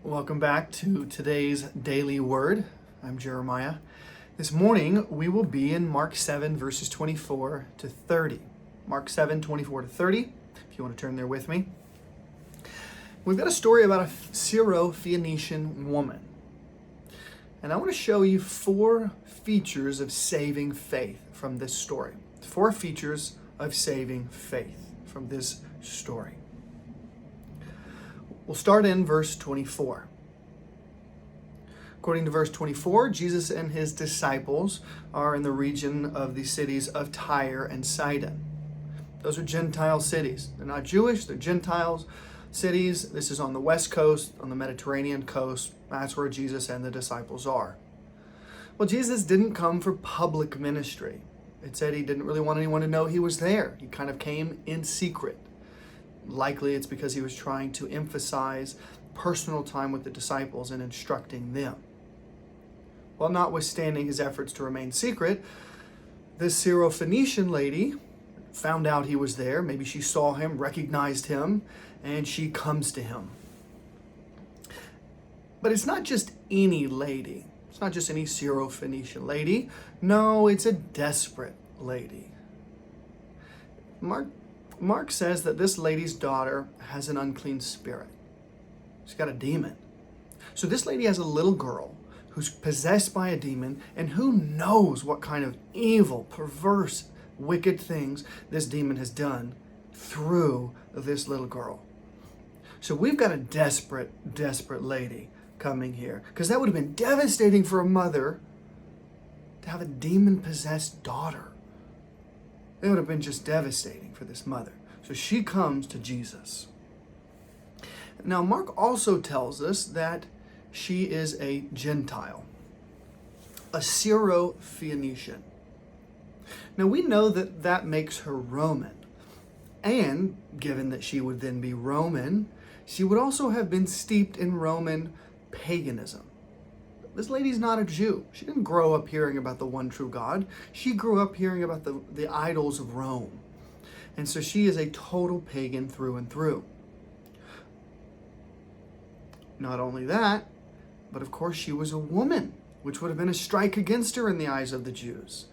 Welcome back to today's daily word. I'm Jeremiah. This morning we will be in Mark 7 verses 24 to 30. Mark 7, 24 to 30, if you want to turn there with me. We've got a story about a Syro-Phoenician woman. And I want to show you 4 features of saving faith from this story. 4 features of saving faith from this story. We'll start in verse 24. According to verse 24, Jesus and his disciples are in the region of the cities of Tyre and Sidon. Those are Gentile cities. They're not Jewish, they're Gentiles cities. This is on the west coast, on the Mediterranean coast. That's where Jesus and the disciples are. Well, Jesus didn't come for public ministry. It said he didn't really want anyone to know he was there. He kind of came in secret. Likely it's because he was trying to emphasize personal time with the disciples and instructing them. Well, notwithstanding his efforts to remain secret, this Syro-Phoenician lady found out he was there. Maybe she saw him, recognized him, and she comes to him. But it's not just any lady. It's not just any Syro-Phoenician lady. No, it's a desperate lady. Mark says that this lady's daughter has an unclean spirit. She's got a demon. So this lady has a little girl who's possessed by a demon, and who knows what kind of evil, perverse, wicked things this demon has done through this little girl. So we've got a desperate, desperate lady coming here, because that would have been devastating for a mother to have a demon-possessed daughter. It would have been just devastating for this mother. So she comes to Jesus. Now, Mark also tells us that she is a Gentile, a Syro-Phoenician. Now, we know that that makes her Roman. And given that she would then be Roman, she would also have been steeped in Roman paganism. This lady's not a Jew. She didn't grow up hearing about the one true God. She grew up hearing about the idols of Rome. And so she is a total pagan through and through. Not only that, but of course she was a woman, which would have been a strike against her in the eyes of the Jews.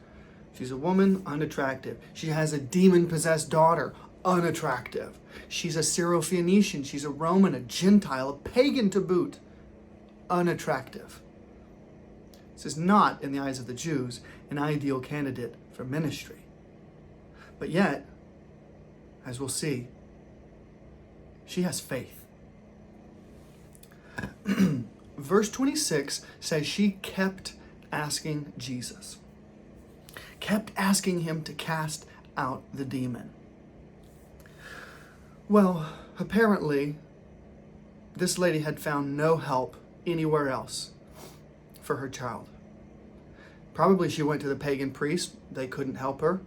She's a woman, unattractive. She has a demon-possessed daughter, unattractive. She's a Syro-Phoenician. She's a Roman, a Gentile, a pagan to boot, unattractive. This is not, in the eyes of the Jews, an ideal candidate for ministry. But yet, as we'll see, she has faith. Verse 26 says she kept asking Jesus, kept asking him to cast out the demon. Well, apparently, this lady had found no help anywhere else for her child. Probably she went to the pagan priest. They couldn't help her.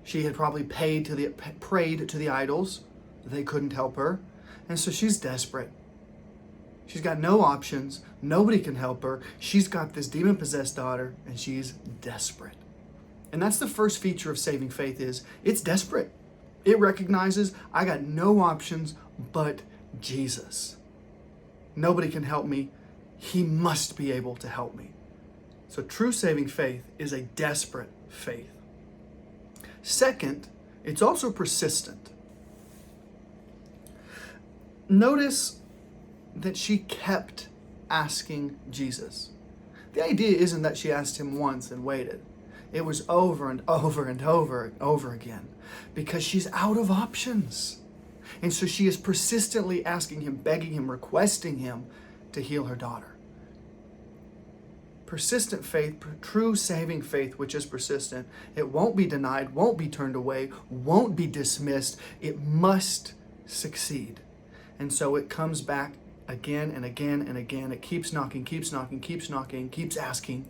She had probably prayed to the idols. They couldn't help her. And so she's desperate. She's got no options. Nobody can help her. She's got this demon-possessed daughter, and she's desperate. And that's the first feature of saving faith is it's desperate. It recognizes I got no options but Jesus. Nobody can help me. He must be able to help me. So true saving faith is a desperate faith. Second, it's also persistent. Notice that she kept asking Jesus. The idea isn't that she asked him once and waited. It was over and over and over and over again because she's out of options. And so she is persistently asking him, begging him, requesting him to heal her daughter. Persistent faith, true saving faith, which is persistent, it won't be denied, won't be turned away, won't be dismissed. It must succeed. And so it comes back again and again and again. It keeps knocking, keeps knocking, keeps knocking, keeps asking,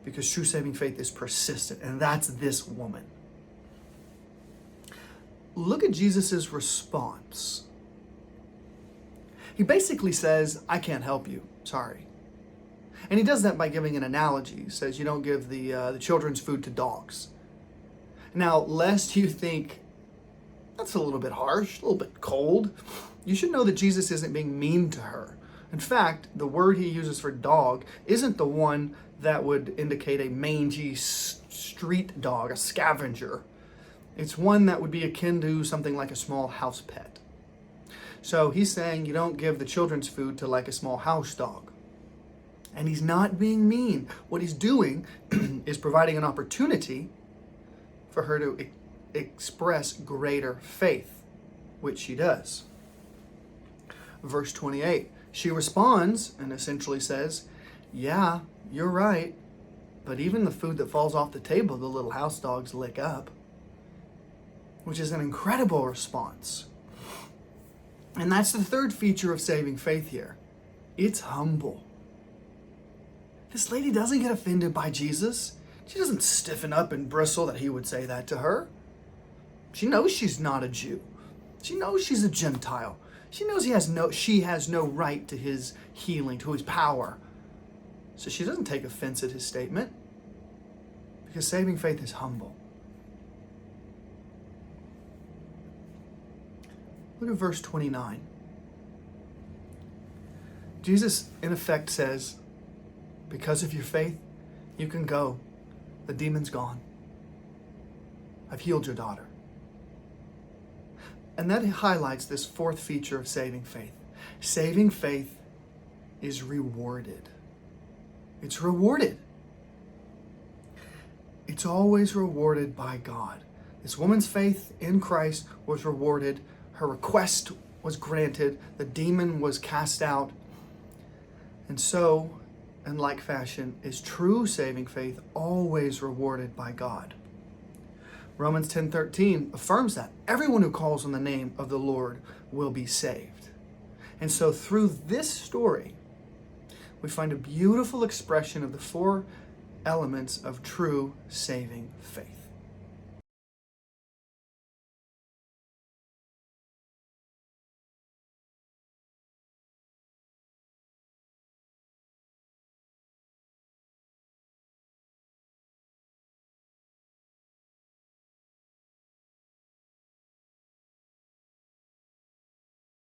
because true saving faith is persistent. And that's this woman. Look at Jesus' response. He basically says, I can't help you. Sorry. And he does that by giving an analogy. He says you don't give the children's food to dogs. Now, lest you think, that's a little bit harsh, a little bit cold, you should know that Jesus isn't being mean to her. In fact, the word he uses for dog isn't the one that would indicate a mangy street dog, a scavenger. It's one that would be akin to something like a small house pet. So he's saying you don't give the children's food to like a small house dog. And he's not being mean. What he's doing is providing an opportunity for her to express greater faith, which she does. Verse 28, she responds and essentially says, yeah, you're right, but even the food that falls off the table, the little house dogs lick up, which is an incredible response. And that's the third feature of saving faith here. It's humble. This lady doesn't get offended by Jesus. She doesn't stiffen up and bristle that he would say that to her. She knows she's not a Jew. She knows she's a Gentile. She knows she has no right to his healing, to his power. So she doesn't take offense at his statement, because saving faith is humble. Look at verse 29. Jesus, in effect, says, because of your faith, you can go. The demon's gone. I've healed your daughter. And that highlights this fourth feature of saving faith. Saving faith is rewarded. It's rewarded. It's always rewarded by God. This woman's faith in Christ was rewarded. Her request was granted. The demon was cast out. And so, in like fashion, is true saving faith always rewarded by God. Romans 10:13 affirms that everyone who calls on the name of the Lord will be saved. And so through this story, we find a beautiful expression of the four elements of true saving faith.